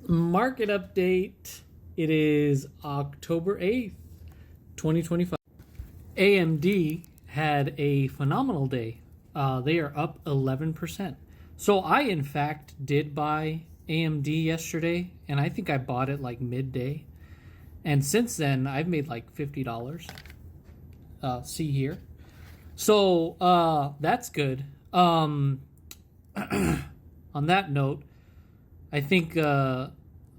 Market update. It is October 8th, 2025. AMD had a phenomenal day. They are up 11%. So I, in fact, did buy AMD yesterday, and I think I bought it like midday. And since then, I've made like $50. See here. So that's good. On that note, I think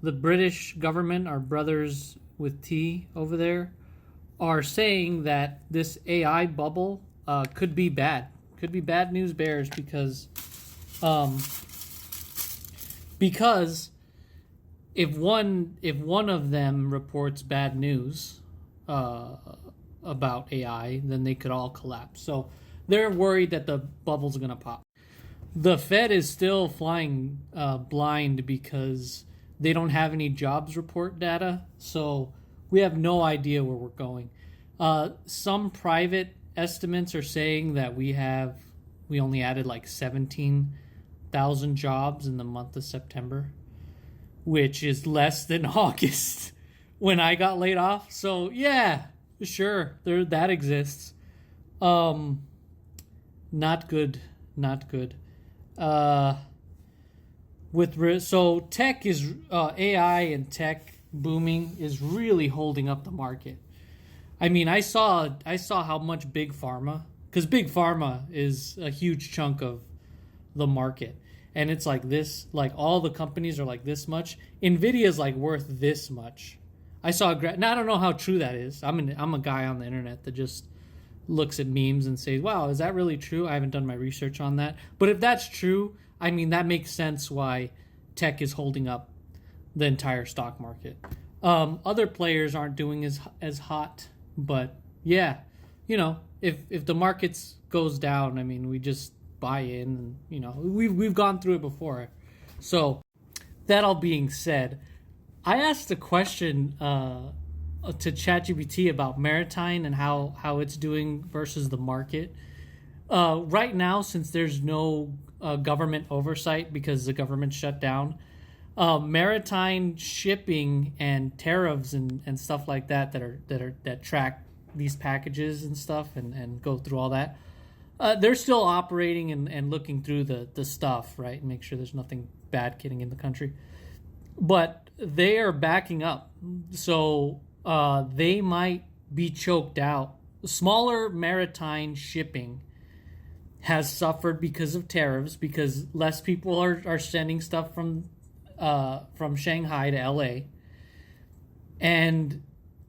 the British government, our brothers with T over there, are saying that this AI bubble could be bad. Could be bad news bears because if one of them reports bad news about AI, then they could all collapse. So they're worried that the bubble's gonna pop. The Fed is still flying blind because they don't have any jobs report data, so we have no idea where we're going. Some private estimates are saying that we only added like 17,000 jobs in the month of September, which is less than August when I got laid off. So yeah, sure, that exists. Not good, not good. So tech is AI and tech booming is really holding up the market. I mean, I saw how much big pharma, because big pharma is a huge chunk of the market, and it's like this, like all the companies are like this much. Nvidia's like worth this much. I saw now I don't know how true that is. I'm a guy on the internet that just looks at memes and says, wow, is that really true? I haven't done my research on that. But if that's true, I mean, that makes sense why tech is holding up the entire stock market. Other players aren't doing as hot, but yeah, if the markets goes down, I mean, we just buy in, and we've gone through it before. So that all being said, I asked a question to ChatGPT about Maritime and how it's doing versus the market. Right now, since there's no government oversight because the government shut down, maritime shipping and tariffs and stuff like that track these packages and stuff and go through all that. They're still operating and looking through the stuff, right, and make sure there's nothing bad getting in the country. But they are backing up, so they might be choked out. Smaller maritime shipping has suffered because of tariffs, because less people are sending stuff from Shanghai to LA. And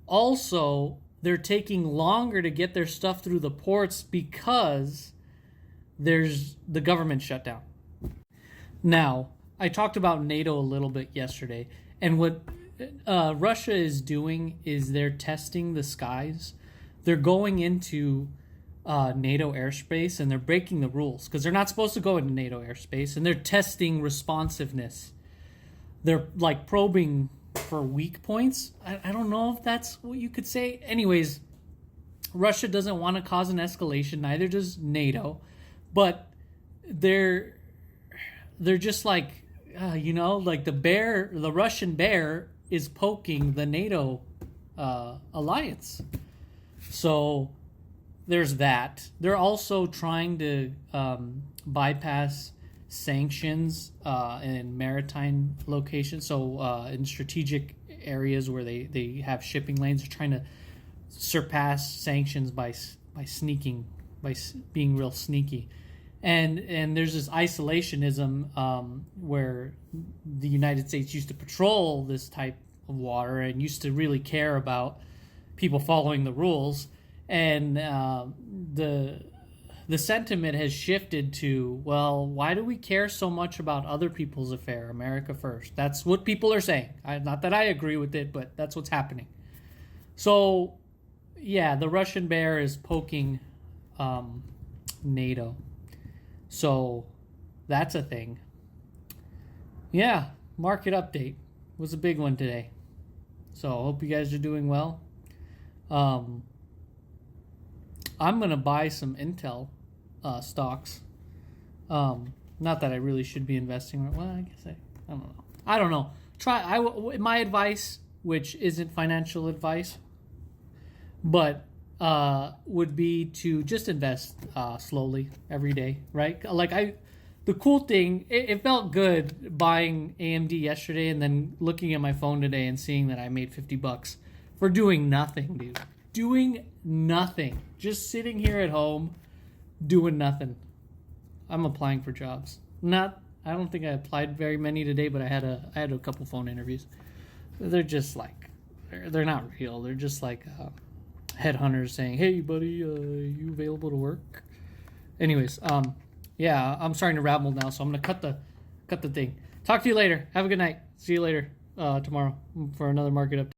also, they're taking longer to get their stuff through the ports because there's the government shutdown. Now, I talked about NATO a little bit yesterday, and what Russia is doing is they're testing the skies. They're going into NATO airspace, and they're breaking the rules because they're not supposed to go into NATO airspace, and they're testing responsiveness. They're like probing for weak points. I don't know if that's what you could say. Anyways, Russia doesn't want to cause an escalation, neither does NATO, but they're just like like the Russian bear is poking the NATO alliance. So there's that. They're also trying to bypass sanctions in maritime locations. So in strategic areas where they have shipping lanes, they're trying to surpass sanctions by being real sneaky. And there's this isolationism where the United States used to patrol this type of water and used to really care about people following the rules. And the sentiment has shifted to, well, why do we care so much about other people's affair? America first. That's what people are saying. Not that I agree with it, but that's what's happening. So, yeah, the Russian bear is poking NATO. So that's a thing. Yeah, market update was a big one today. So I hope you guys are doing well. I'm going to buy some Intel stocks. Not that I really should be investing. Well, I guess I don't know. my advice, which isn't financial advice, but would be to just invest slowly every day, right? The cool thing, it felt good buying AMD yesterday and then looking at my phone today and seeing that I made $50 for doing nothing, dude. Doing nothing. Just sitting here at home doing nothing. I'm applying for jobs. I don't think I applied very many today, but I had a couple phone interviews. They're just like, they're not real. They're just like headhunters saying, "Hey, buddy, you available to work?" Anyways, yeah, I'm starting to ramble now, so I'm gonna cut the thing. Talk to you later. Have a good night. See you later tomorrow for another market update.